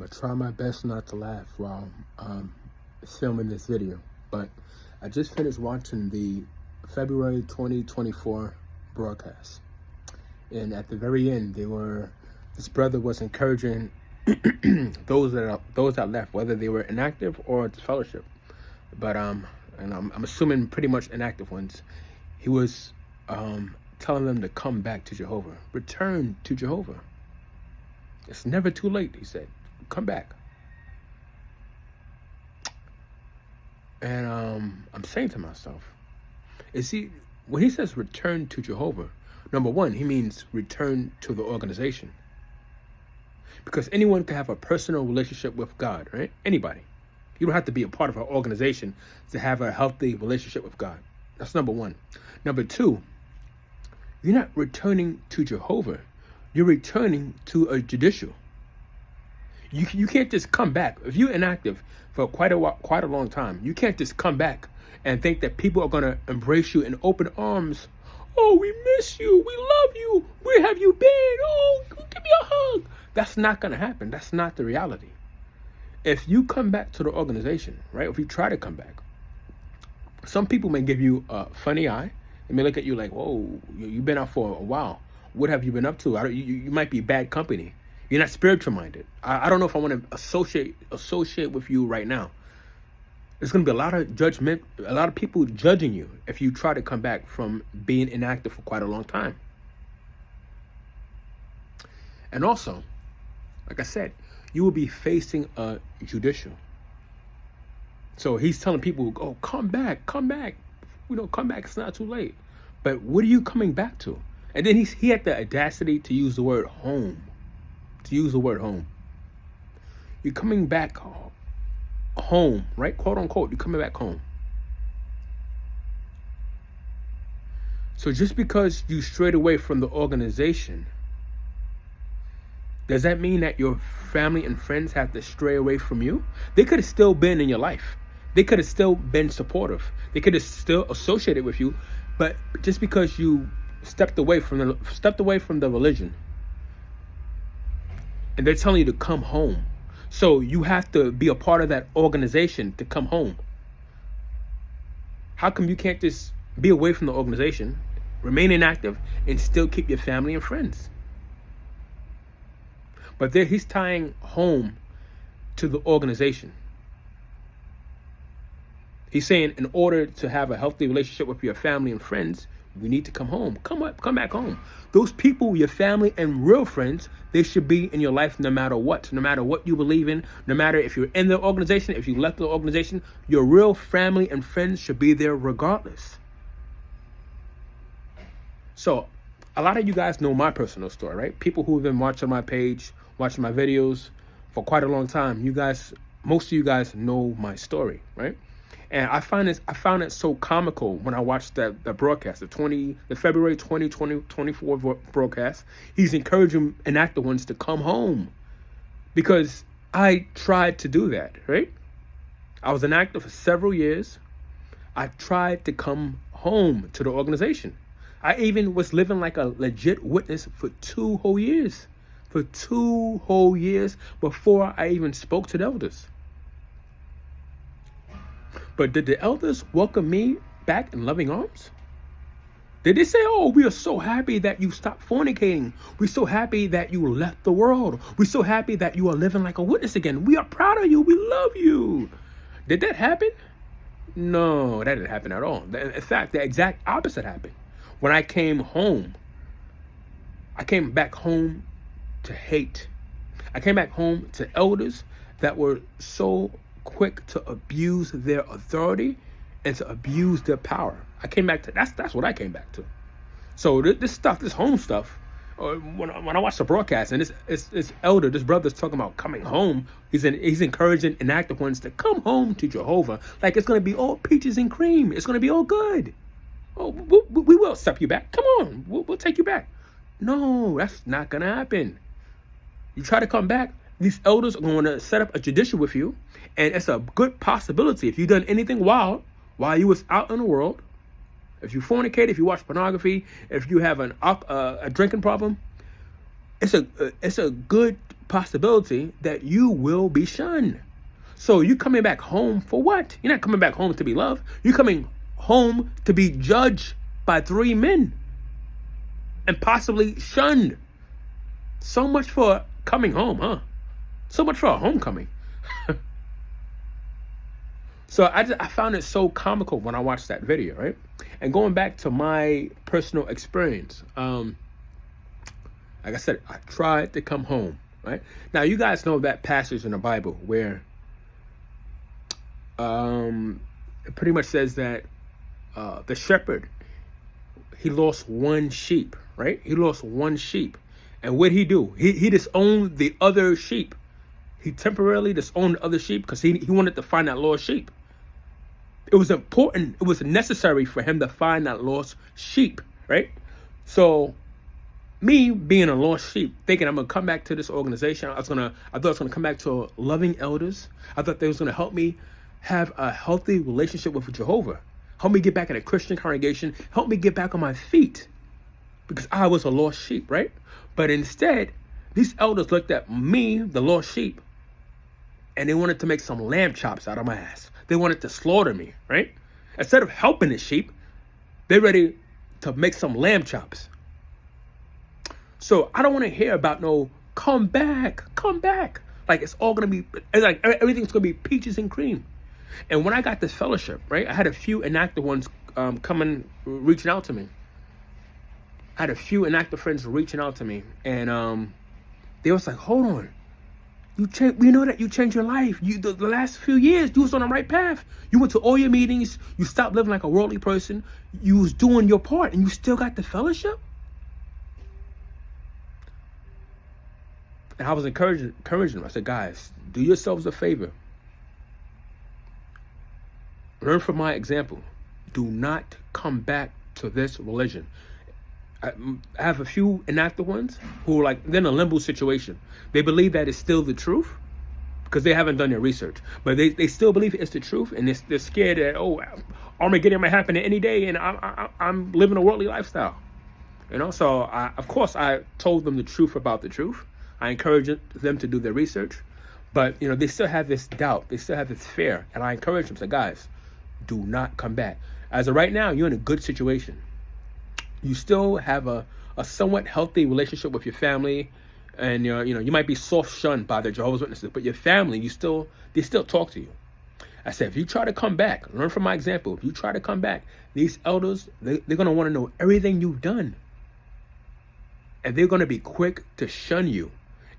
gonna try my best not to laugh while filming this video, but I just finished watching the February 2024 broadcast, and at the very end, this brother was encouraging those that left, whether they were inactive or disfellowship, but and I'm assuming pretty much inactive ones. He was telling them to come back to Jehovah, return to Jehovah. It's never too late, he said. Come back. And I'm saying to myself, when he says return to Jehovah, number one, he means return to the organization. Because anyone can have a personal relationship with God, right? Anybody. You don't have to be a part of an organization to have a healthy relationship with God. That's number one. Number two, you're not returning to Jehovah. You're returning to a judicial. You can't just come back. If you're inactive for quite a long time, you can't just come back and think that people are going to embrace you in open arms. Oh, we miss you. We love you. Where have you been? Oh, give me a hug. That's not going to happen. That's not the reality. If you come back to the organization, right? If you try to come back, some people may give you a funny eye. They may look at you like, whoa, you've been out for a while. What have you been up to? You might be bad company. You're not spiritual minded. I don't know if I want to associate with you right now. There's going to be a lot of judgment, a lot of people judging you if you try to come back from being inactive for quite a long time. And also, like I said, you will be facing a judicial. So he's telling people, oh, come back. Come back. It's not too late. But what are you coming back to? And then he had the audacity to use the word home. You're coming back home, right? Quote unquote, you're coming back home. So just because you strayed away from the organization, does that mean that your family and friends have to stray away from you? They could have still been in your life. They could have still been supportive. They could have still associated with you. But just because you stepped away from the religion, and they're telling you to come home, so you have to be a part of that organization to come home. How come you can't just be away from the organization, remain inactive, and still keep your family and friends? But there, he's tying home to the organization. He's saying in order to have a healthy relationship with your family and friends, we need to come home. Come back home. Those people, your family and real friends, they should be in your life no matter what you believe in, no matter if you're in the organization, if you left the organization, your real family and friends should be there regardless. So a lot of you guys know my personal story, right? People who have been watching my page, watching my videos for quite a long time, most of you guys know my story, right? And I found it so comical when I watched the broadcast, the February 2024 broadcast. He's encouraging inactive ones to come home, because I tried to do that, right? I was inactive for several years. I tried to come home to the organization. I even was living like a legit witness for 2 whole years. For 2 whole years before I even spoke to the elders. But did the elders welcome me back in loving arms? Did they say, oh, we are so happy that you stopped fornicating. We're so happy that you left the world. We're so happy that you are living like a witness again. We are proud of you. We love you. Did that happen? No, that didn't happen at all. In fact, the exact opposite happened. When I came home, I came back home to hate. I came back home to elders that were so quick to abuse their authority and to abuse their power. I came back to that's what I came back to. So this home stuff, when I watch the broadcast and this brother's talking about coming home, he's encouraging inactive ones to come home to Jehovah, like it's going to be all peaches and cream. It's going to be all good. Oh, we will accept you back. Come on, we'll take you back. No, that's not going to happen. You try to come back, these elders are going to set up a judicial with you, and it's a good possibility if you've done anything wild while you was out in the world, if you fornicate, if you watch pornography, if you have a drinking problem, it's a good possibility that you will be shunned. So you coming back home for what? You're not coming back home to be loved. You're coming home to be judged by 3 men and possibly shunned. So much for coming home, huh? So much for a homecoming. So I found it so comical when I watched that video, right? And going back to my personal experience, like I said, I tried to come home, right? Now, you guys know that passage in the Bible where it pretty much says that the shepherd, he lost one sheep, right? He lost one sheep. And what did he do? He disowned the other sheep. He temporarily disowned the other sheep because he wanted to find that lost sheep. It was important. It was necessary for him to find that lost sheep, right? So me being a lost sheep, thinking I'm going to come back to this organization. I thought I was going to come back to loving elders. I thought they was going to help me have a healthy relationship with Jehovah. Help me get back in a Christian congregation. Help me get back on my feet. Because I was a lost sheep, right? But instead, these elders looked at me, the lost sheep, and they wanted to make some lamb chops out of my ass. They wanted to slaughter me, right? Instead of helping the sheep, they're ready to make some lamb chops. So I don't want to hear about no come back. Like it's all going to be, like everything's going to be peaches and cream. And when I got this fellowship, right, I had a few inactive ones reaching out to me. I had a few inactive friends reaching out to me, and they was like, hold on. We know that you changed your life. The last few years, you was on the right path. You went to all your meetings. You stopped living like a worldly person. You was doing your part, and you still got the fellowship. And I was encouraging them. I said, guys, do yourselves a favor. Learn from my example. Do not come back to this religion. I have a few inactive ones who are like, they're in a limbo situation. They believe that it's still the truth because they haven't done their research. But they still believe it's the truth, and they're scared that, oh, Armageddon might happen any day, and I'm living a worldly lifestyle. You know, so of course I told them the truth about the truth. I encouraged them to do their research. But, you know, they still have this doubt. They still have this fear. And I encourage them, say, guys, do not come back. As of right now, you're in a good situation. You still have a somewhat healthy relationship with your family, and you might be soft shunned by the Jehovah's Witnesses, but your family, they still talk to you. I said, if you try to come back, learn from my example. If you try to come back, these elders, they're going to want to know everything you've done, and they're going to be quick to shun you,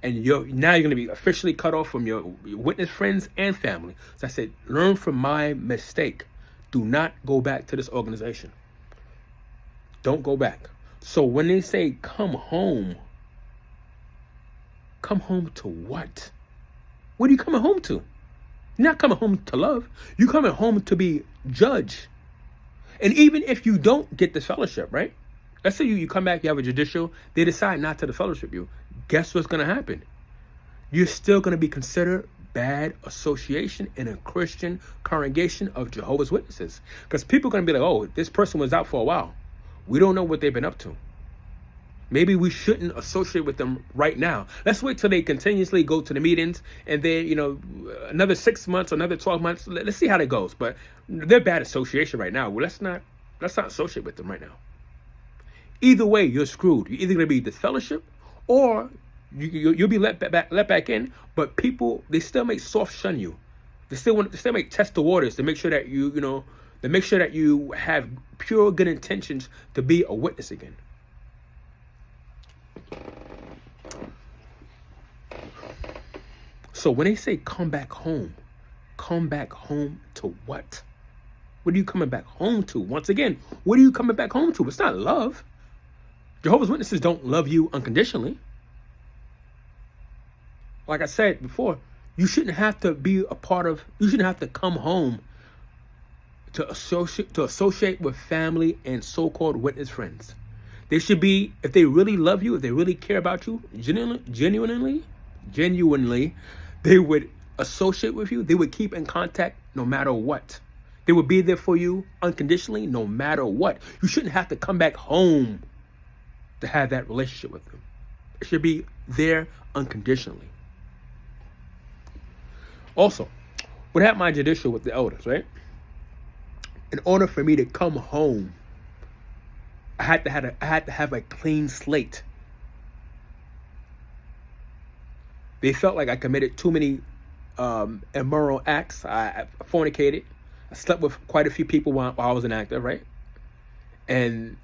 and now you're going to be officially cut off from your witness friends and family. So I said, learn from my mistake. Do not go back to this organization. Don't go back. So when they say come home to what? What are you coming home to? You're not coming home to love. You're coming home to be judged. And even if you don't get this fellowship, right? Let's say you come back, you have a judicial, they decide not to fellowship you. Guess what's going to happen? You're still going to be considered bad association in a Christian congregation of Jehovah's Witnesses. Because people are going to be like, oh, this person was out for a while. We don't know what they've been up to. Maybe we shouldn't associate with them right now. Let's wait till they continuously go to the meetings, and then, another 6 months, another 12 months. Let's see how that goes. But they're bad association right now. Well, let's not associate with them right now. Either way, you're screwed. You're either going to be disfellowship, or you'll be let back in. But people, they still may soft shun you. They still may test the waters to make sure that to make sure that you have pure good intentions to be a witness again. So when they say come back home to what? What are you coming back home to? Once again, what are you coming back home to? It's not love. Jehovah's Witnesses don't love you unconditionally. Like I said before, you shouldn't have to come home to associate with family and so-called witness friends. They should be, if they really love you, if they really care about you, genuinely, they would associate with you. They would keep in contact no matter what. They would be there for you unconditionally no matter what. You shouldn't have to come back home to have that relationship with them. It should be there unconditionally. Also, what happened my judicial with the elders, right? In order for me to come home, I had to have a clean slate. They felt like I committed too many immoral acts. I fornicated. I slept with quite a few people while I was an actor, right? And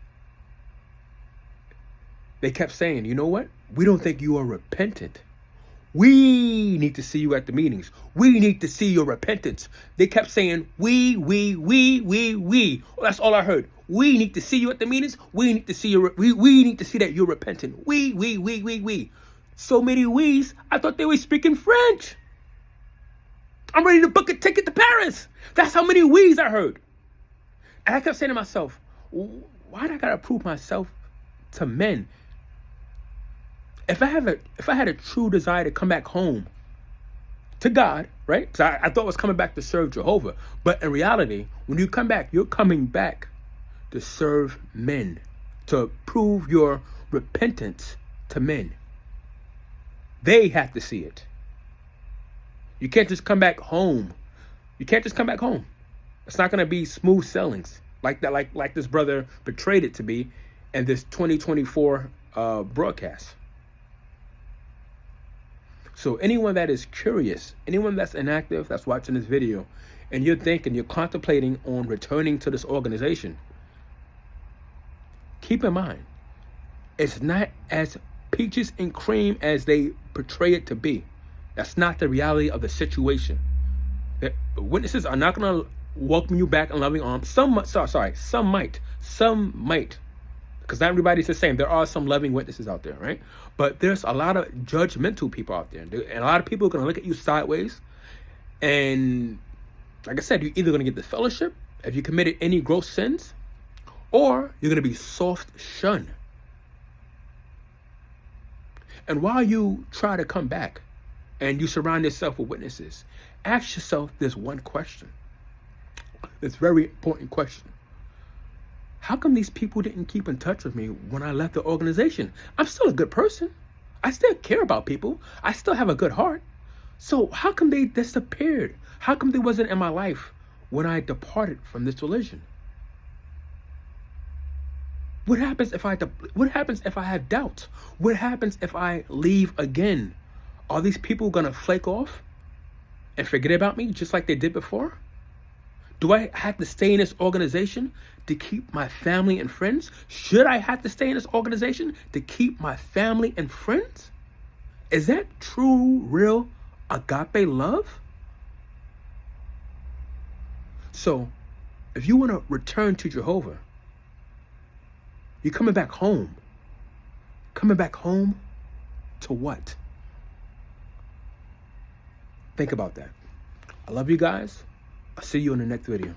they kept saying, you know what? We don't think you are repentant. We need to see you at the meetings. We need to see your repentance. They kept saying, we. Well, that's all I heard. We need to see you at the meetings. We need to see we need to see that you're repentant. We. So many we's, I thought they were speaking French. I'm ready to book a ticket to Paris. That's how many we's I heard. And I kept saying to myself, why do I gotta prove myself to men? If I had a true desire to come back home to God, right? Because I thought I was coming back to serve Jehovah. But in reality, when you come back, you're coming back to serve men, to prove your repentance to men. They have to see it. You can't just come back home. You can't just come back home. It's not going to be smooth sailings like that, like this brother portrayed it to be in this 2024 broadcast. So anyone that is curious, anyone that's inactive, that's watching this video, and you're contemplating on returning to this organization, keep in mind, it's not as peaches and cream as they portray it to be. That's not the reality of the situation. The witnesses are not going to welcome you back in loving arms. Some might. Because not everybody's the same. There are some loving witnesses out there, right? But there's a lot of judgmental people out there. And a lot of people are going to look at you sideways. And like I said, you're either going to get the fellowship if you committed any gross sins, or you're going to be soft shunned. And while you try to come back and you surround yourself with witnesses, ask yourself this one question. This very important question. How come these people didn't keep in touch with me when I left the organization? I'm still a good person. I still care about people. I still have a good heart. So how come they disappeared? How come they wasn't in my life when I departed from this religion? What happens if I have doubts? What happens if I leave again? Are these people gonna flake off and forget about me just like they did before? Do I have to stay in this organization to keep my family and friends? Should I have to stay in this organization to keep my family and friends? Is that true, real agape love? So, if you want to return to Jehovah, you're coming back home. Coming back home to what? Think about that. I love you guys. I'll see you in the next video.